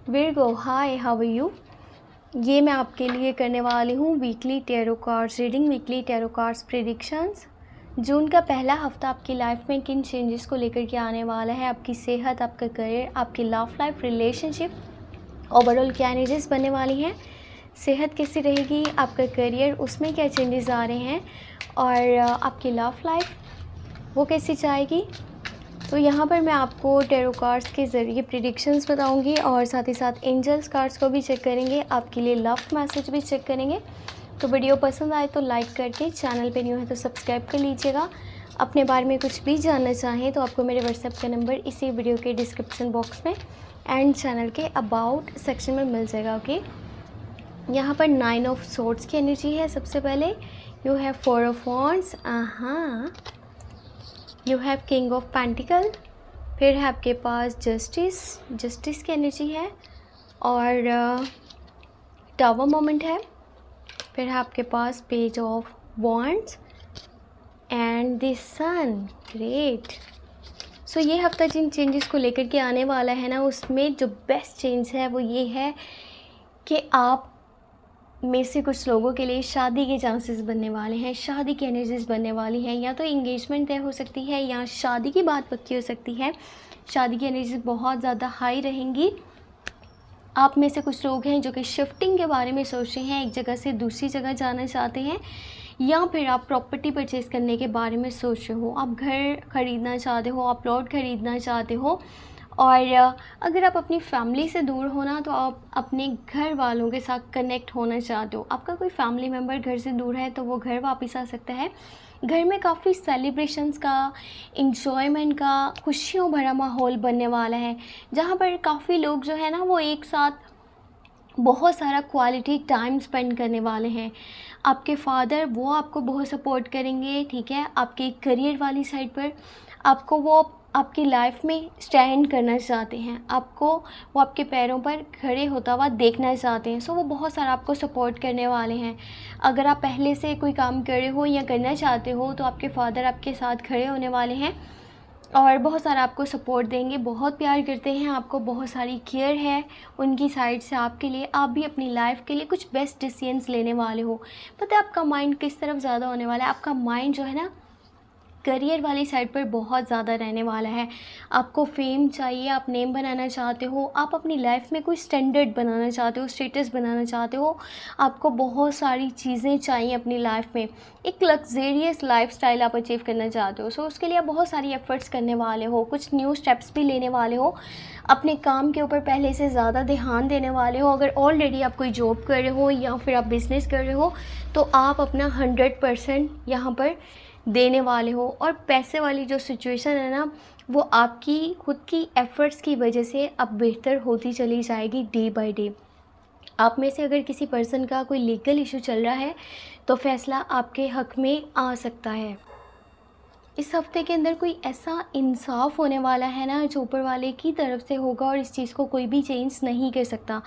Virgo, hi, how are you. ये मैं आपके लिए करने वाली हूँ weekly tarot cards reading, weekly tarot cards predictions. जून का पहला हफ्ता आपकी लाइफ में किन चेंजेस को लेकर के आने वाला है, आपकी सेहत, आपका करियर, आपकी लव लाइफ, रिलेशनशिप, ओवरऑल क्या एनर्जीज बनने वाली हैं, सेहत कैसी रहेगी, आपका करियर उसमें क्या चेंजेस आ रहे हैं, और आपकी लव लाइफ वो कैसी जाएगी। तो यहाँ पर मैं आपको टैरो कार्ड्स के ज़रिए प्रेडिक्शंस बताऊंगी और साथ ही साथ एंजल्स कार्ड्स को भी चेक करेंगे, आपके लिए लव मैसेज भी चेक करेंगे। तो वीडियो पसंद आए तो लाइक करके, चैनल पे न्यू है तो सब्सक्राइब कर लीजिएगा। अपने बारे में कुछ भी जानना चाहें तो आपको मेरे व्हाट्सएप का नंबर इसी वीडियो के डिस्क्रिप्शन बॉक्स में एंड चैनल के अबाउट सेक्शन में मिल जाएगा। ओके, यहाँ पर 9 ऑफ सोर्ड्स की एनर्जी है। सबसे पहले you have 4 of wands, you have king of pentacle, फिर है आपके पास जस्टिस की एनर्जी है, और टावर मोमेंट है, फिर है आपके पास page of wands and the sun. Great. So ये हफ्ता जिन चेंजेस को लेकर के आने वाला है ना, उसमें जो बेस्ट चेंज है वो ये है कि आप में से कुछ लोगों के लिए शादी के चांसेस बनने वाले हैं, शादी की एनर्जीज बनने वाली हैं, या तो इंगेजमेंट तय हो सकती है या शादी की बात पक्की हो सकती है। शादी की एनर्जीज बहुत ज़्यादा हाई रहेंगी। आप में से कुछ लोग हैं जो कि शिफ्टिंग के बारे में सोच रहे हैं, एक जगह से दूसरी जगह जाना चाहते हैं, या फिर आप प्रॉपर्टी परचेज़ करने के बारे में सोच रहे हो, आप घर ख़रीदना चाहते हो, आप प्लॉट ख़रीदना चाहते हो। और अगर आप अपनी फैमिली से दूर हो ना, तो आप अपने घर वालों के साथ कनेक्ट होना चाहते हो। आपका कोई फैमिली मेम्बर घर से दूर है तो वो घर वापस आ सकता है। घर में काफ़ी सेलिब्रेशंस का, इंजॉयमेंट का, खुशियों भरा माहौल बनने वाला है, जहाँ पर काफ़ी लोग जो है ना वो एक साथ बहुत सारा क्वालिटी टाइम स्पेंड करने वाले हैं। आपके फादर वो आपको बहुत सपोर्ट करेंगे, ठीक है। आपके करियर वाली साइड पर आपको वो आपकी लाइफ में स्टैंड करना चाहते हैं, आपको वो आपके पैरों पर खड़े होता हुआ देखना चाहते हैं। सो वो बहुत सारा आपको सपोर्ट करने वाले हैं। अगर आप पहले से कोई काम कर रहे हो या करना चाहते हो तो आपके फादर आपके साथ खड़े होने वाले हैं और बहुत सारा आपको सपोर्ट देंगे, बहुत प्यार करते हैं आपको, बहुत सारी केयर है उनकी साइड से आपके लिए। आप भी अपनी लाइफ के लिए कुछ बेस्ट डिसीजंस लेने वाले हो। पता है आपका माइंड किस तरफ ज़्यादा होने वाला है? आपका माइंड जो है ना करियर वाली साइड पर बहुत ज़्यादा रहने वाला है। आपको फेम चाहिए, आप नेम बनाना चाहते हो, आप अपनी लाइफ में कोई स्टैंडर्ड बनाना चाहते हो, स्टेटस बनाना चाहते हो, आपको बहुत सारी चीज़ें चाहिए अपनी लाइफ में, एक लग्जेरियस लाइफस्टाइल आप अचीव करना चाहते हो। सो उसके लिए आप बहुत सारी एफ़र्ट्स करने वाले हो, कुछ न्यू स्टेप्स भी लेने वाले हो, अपने काम के ऊपर पहले से ज़्यादा ध्यान देने वाले हो। अगर ऑलरेडी आप कोई जॉब कर रहे हो या फिर आप बिज़नेस कर रहे हो तो आप अपना 100% यहाँ पर देने वाले हो। और पैसे वाली जो सिचुएशन है ना, वो आपकी खुद की एफ़र्ट्स की वजह से अब बेहतर होती चली जाएगी डे बाय डे। आप में से अगर किसी पर्सन का कोई लीगल इशू चल रहा है तो फैसला आपके हक़ में आ सकता है। इस हफ्ते के अंदर कोई ऐसा इंसाफ होने वाला है ना जो ऊपर वाले की तरफ से होगा, और इस चीज़ को कोई भी चेंज नहीं कर सकता।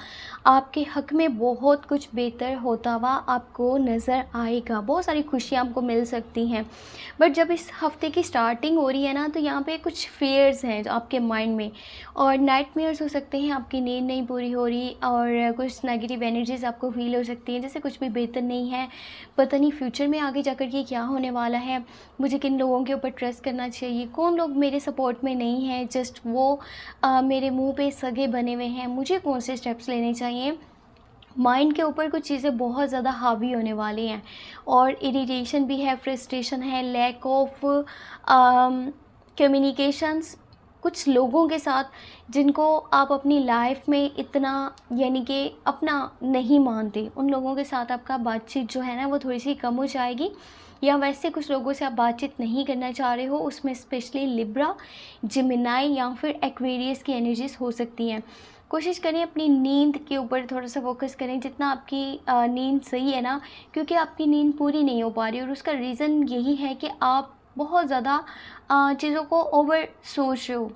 आपके हक में बहुत कुछ बेहतर होता हुआ आपको नज़र आएगा, बहुत सारी खुशियाँ आपको मिल सकती हैं। बट जब इस हफ्ते की स्टार्टिंग हो रही है ना, तो यहाँ पे कुछ फेयर्स हैं जो आपके माइंड में, और नाइटमेयर्स हो सकते हैं, आपकी नींद नहीं पूरी हो रही, और कुछ नेगेटिव एनर्जीज आपको फील हो सकती हैं, जैसे कुछ भी बेहतर नहीं है, पता नहीं फ्यूचर में आगे जाकर के क्या होने वाला है, मुझे किन लोगों के ऊपर ट्रस्ट करना चाहिए, कौन लोग मेरे सपोर्ट में नहीं हैं, जस्ट वो मेरे मुंह पे सगे बने हुए हैं, मुझे कौन से स्टेप्स लेने चाहिए। माइंड के ऊपर कुछ चीज़ें बहुत ज़्यादा हावी होने वाली हैं, और इरिटेशन भी है, फ्रस्ट्रेशन है, लैक ऑफ कम्युनिकेशंस कुछ लोगों के साथ जिनको आप अपनी लाइफ में इतना यानी कि अपना नहीं मानते, उन लोगों के साथ आपका बातचीत जो है ना वो थोड़ी सी कम हो जाएगी। या वैसे कुछ लोगों से आप बातचीत नहीं करना चाह रहे हो, उसमें स्पेशली लिब्रा, जिमिनाई या फिर एक्वेरियस की एनर्जीज हो सकती हैं। कोशिश करें अपनी नींद के ऊपर थोड़ा सा फोकस करें, जितना आपकी नींद सही है ना, क्योंकि आपकी नींद पूरी नहीं हो पा रही, और उसका रीज़न यही है कि आप बहुत ज़्यादा चीज़ों को ओवर सोच रहे हो।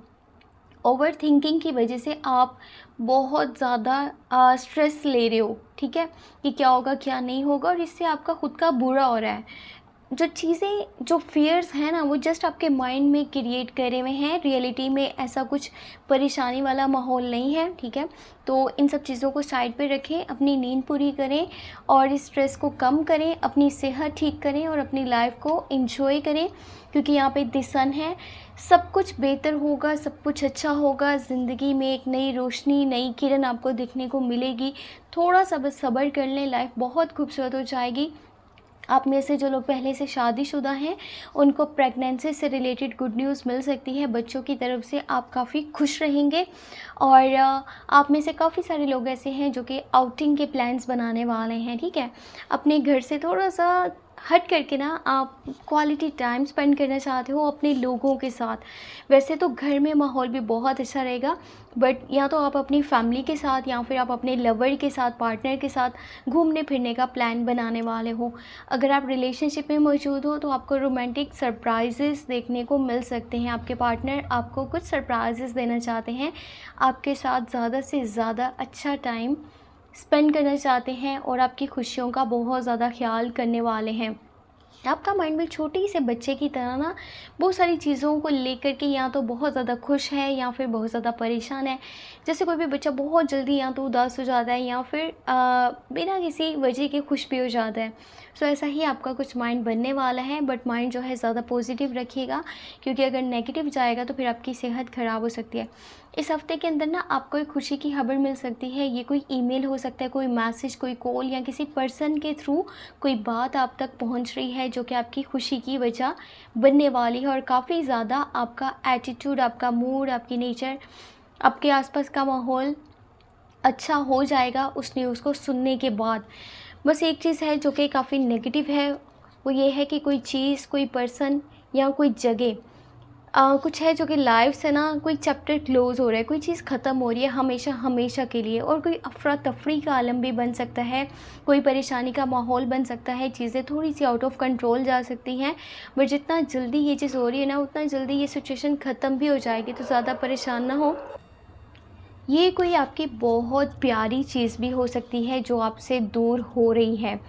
ओवर थिंकिंग की वजह से आप बहुत ज़्यादा स्ट्रेस ले रहे हो, ठीक है, कि क्या होगा क्या नहीं होगा, और इससे आपका खुद का बुरा हो रहा है। जो चीज़ें, जो फ़ियर्स हैं ना, वो जस्ट आपके माइंड में क्रिएट करे हुए हैं। रियलिटी में ऐसा कुछ परेशानी वाला माहौल नहीं है, ठीक है। तो इन सब चीज़ों को साइड पे रखें, अपनी नींद पूरी करें और इस स्ट्रेस को कम करें, अपनी सेहत ठीक करें और अपनी लाइफ को एंजॉय करें, क्योंकि यहाँ पे द सन है। सब कुछ बेहतर होगा, सब कुछ अच्छा होगा। ज़िंदगी में एक नई रोशनी, नई किरण आपको देखने को मिलेगी। थोड़ा सा बस सब्र कर लें, लाइफ बहुत खूबसूरत हो जाएगी। आप में से जो लोग पहले से शादीशुदा हैं, उनको प्रेगनेंसी से रिलेटेड गुड न्यूज़ मिल सकती है। बच्चों की तरफ से आप काफ़ी खुश रहेंगे। और आप में से काफ़ी सारे लोग ऐसे हैं जो कि आउटिंग के प्लान्स बनाने वाले हैं, ठीक है। अपने घर से थोड़ा सा हट करके ना आप क्वालिटी टाइम स्पेंड करना चाहते हो अपने लोगों के साथ। वैसे तो घर में माहौल भी बहुत अच्छा रहेगा, बट या तो आप अपनी फैमिली के साथ या फिर आप अपने लवर के साथ, पार्टनर के साथ घूमने फिरने का प्लान बनाने वाले हो। अगर आप रिलेशनशिप में मौजूद हो तो आपको रोमांटिक सरप्राइजेस देखने को मिल सकते हैं। आपके पार्टनर आपको कुछ सरप्राइजेस देना चाहते हैं, आपके साथ ज़्यादा से ज़्यादा अच्छा टाइम स्पेंड करना चाहते हैं और आपकी खुशियों का बहुत ज़्यादा ख्याल करने वाले हैं। आपका माइंड भी छोटे से बच्चे की तरह ना बहुत सारी चीज़ों को लेकर के या तो बहुत ज़्यादा खुश है या फिर बहुत ज़्यादा परेशान है। जैसे कोई भी बच्चा बहुत जल्दी या तो उदास हो जाता है या फिर बिना किसी वजह के खुश भी हो जाता है। सो ऐसा ही आपका कुछ माइंड बनने वाला है, बट माइंड जो है ज़्यादा पॉजिटिव रखिएगा, क्योंकि अगर नेगेटिव जाएगा तो फिर आपकी सेहत ख़राब हो सकती है। इस हफ्ते के अंदर ना आपको एक खुशी की खबर मिल सकती है। ये कोई ईमेल हो सकता है, कोई मैसेज, कोई कॉल या किसी पर्सन के थ्रू कोई बात आप तक पहुंच रही है जो कि आपकी खुशी की वजह बनने वाली है। और काफ़ी ज़्यादा आपका एटीट्यूड, आपका मूड, आपकी नेचर, आपके आसपास का माहौल अच्छा हो जाएगा उस न्यूज़ को सुनने के बाद। बस एक चीज़ है जो कि काफ़ी नेगेटिव है, वो ये है कि कोई चीज़, कोई पर्सन या कोई जगह कुछ है जो कि लाइफ से ना कोई चैप्टर क्लोज़ हो रहा है, कोई चीज़ ख़त्म हो रही है हमेशा हमेशा के लिए। और कोई अफरा तफरी का आलम भी बन सकता है, कोई परेशानी का माहौल बन सकता है, चीज़ें थोड़ी सी आउट ऑफ कंट्रोल जा सकती हैं। बट जितना जल्दी ये चीज़ हो रही है ना, उतना जल्दी ये सिचुएशन ख़त्म भी हो जाएगी, तो ज़्यादा परेशान ना हो। ये कोई आपकी बहुत प्यारी चीज़ भी हो सकती है जो आपसे दूर हो रही है,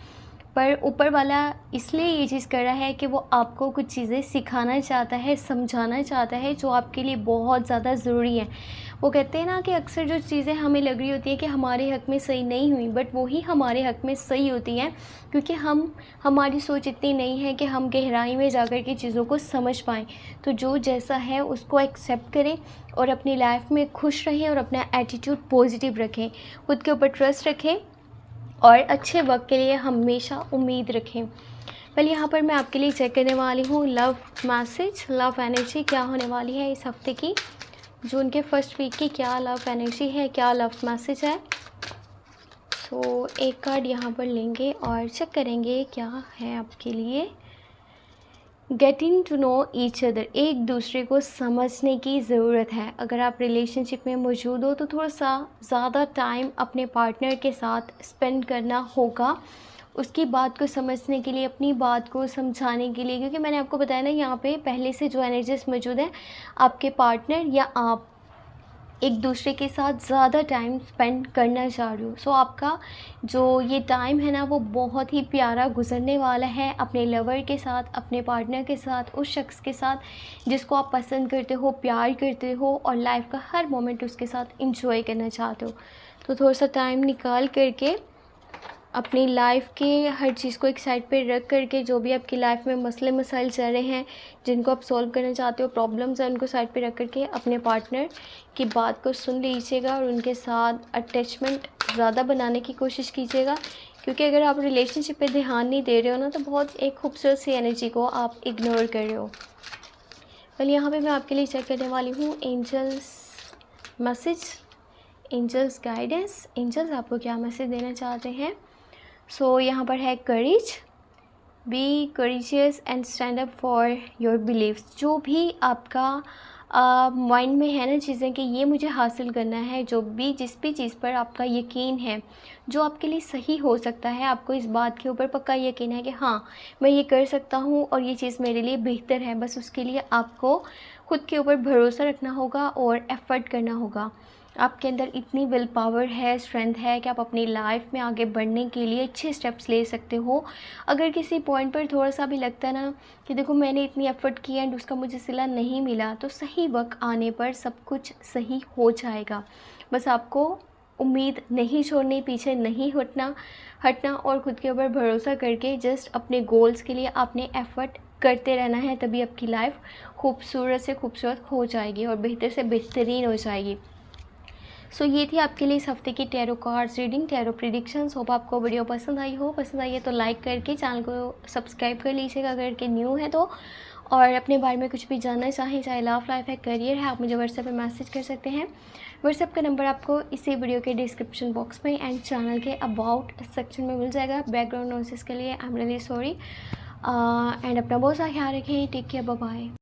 पर ऊपर वाला इसलिए ये चीज़ कर रहा है कि वो आपको कुछ चीज़ें सिखाना चाहता है, समझाना चाहता है, जो आपके लिए बहुत ज़्यादा ज़रूरी है। वो कहते हैं ना कि अक्सर जो चीज़ें हमें लग रही होती हैं कि हमारे हक़ में सही नहीं हुई, बट वो ही हमारे हक़ में सही होती हैं, क्योंकि हमारी सोच इतनी नहीं है कि हम गहराई में जाकर के चीज़ों को समझ पाएँ। तो जो जैसा है उसको एक्सेप्ट करें और अपनी लाइफ में खुश रहें और अपना एटीट्यूड पॉजिटिव रखें, खुद के ऊपर ट्रस्ट रखें और अच्छे वक्त के लिए हमेशा उम्मीद रखें। पहले यहाँ पर मैं आपके लिए चेक करने वाली हूँ लव मैसेज, लव एनर्जी क्या होने वाली है इस हफ्ते की, जून के फर्स्ट वीक की क्या लव एनर्जी है, क्या लव मैसेज है। तो एक कार्ड यहाँ पर लेंगे और चेक करेंगे क्या है आपके लिए। Getting to know each other, एक दूसरे को समझने की ज़रूरत है। अगर आप रिलेशनशिप में मौजूद हो तो थोड़ा सा ज़्यादा टाइम अपने पार्टनर के साथ स्पेंड करना होगा, उसकी बात को समझने के लिए, अपनी बात को समझाने के लिए। क्योंकि मैंने आपको बताया ना, यहाँ पे पहले से जो एनर्जीज मौजूद है, आपके पार्टनर या आप एक दूसरे के साथ ज़्यादा टाइम स्पेंड करना चाह रही हो। सो आपका जो ये टाइम है ना, वो बहुत ही प्यारा गुजरने वाला है अपने लवर के साथ, अपने पार्टनर के साथ, उस शख्स के साथ जिसको आप पसंद करते हो, प्यार करते हो और लाइफ का हर मोमेंट उसके साथ इंजॉय करना चाहते हो। तो थोड़ा सा टाइम निकाल करके अपनी लाइफ के हर चीज़ को एक साइड पे रख करके, जो भी आपकी लाइफ में मसले मसाइल चल रहे हैं जिनको आप सॉल्व करना चाहते हो, प्रॉब्लम्स हैं, उनको साइड पे रख करके अपने पार्टनर की बात को सुन लीजिएगा और उनके साथ अटैचमेंट ज़्यादा बनाने की कोशिश कीजिएगा। क्योंकि अगर आप रिलेशनशिप पे ध्यान नहीं दे रहे हो ना, तो बहुत एक खूबसूरत सी एनर्जी को आप इग्नोर कर रहे हो। कल यहाँ पे मैं आपके लिए चेक करने वाली हूँ angels message, angels guidance, angels आपको क्या मैसेज देना चाहते हैं। सो यहाँ पर है courage, be courageous and stand up for your beliefs. जो भी आपका माइंड में है ना चीज़ें कि ये मुझे हासिल करना है, जो भी जिस भी चीज़ पर आपका यकीन है, जो आपके लिए सही हो सकता है, आपको इस बात के ऊपर पक्का यकीन है कि हाँ मैं ये कर सकता हूँ और ये चीज़ मेरे लिए बेहतर है, बस उसके लिए आपको खुद के ऊपर भरोसा रखना होगा और एफ़र्ट करना होगा। आपके अंदर इतनी विल पावर है, स्ट्रेंथ है कि आप अपनी लाइफ में आगे बढ़ने के लिए अच्छे स्टेप्स ले सकते हो। अगर किसी पॉइंट पर थोड़ा सा भी लगता है ना कि देखो मैंने इतनी एफ़र्ट की एंड उसका मुझे सिला नहीं मिला, तो सही वक्त आने पर सब कुछ सही हो जाएगा। बस आपको उम्मीद नहीं छोड़नी, पीछे नहीं हटना और ख़ुद के ऊपर भरोसा करके जस्ट अपने गोल्स के लिए आपने एफ़र्ट करते रहना है। तभी आपकी लाइफ खूबसूरत से खूबसूरत हो जाएगी और बेहतर से बेहतरीन हो जाएगी। सो ये थी आपके लिए इस हफ्ते की tarot cards reading, tarot predictions. Hope आपको वीडियो पसंद आई हो। पसंद आई है तो लाइक करके चैनल को सब्सक्राइब कर लीजिएगा अगर के न्यू है तो। और अपने बारे में कुछ भी जानना चाहें, चाहे लव लाइफ है, करियर है, आप मुझे व्हाट्सएप पे मैसेज कर सकते हैं। व्हाट्सएप का नंबर आपको इसी वीडियो के डिस्क्रिप्शन बॉक्स में एंड चैनल के अबाउट सेक्शन में मिल जाएगा। बैकग्राउंड नॉइसेस के लिए I am really sorry. And अपना बहुत सा ख्याल रखें। Take care, bye bye.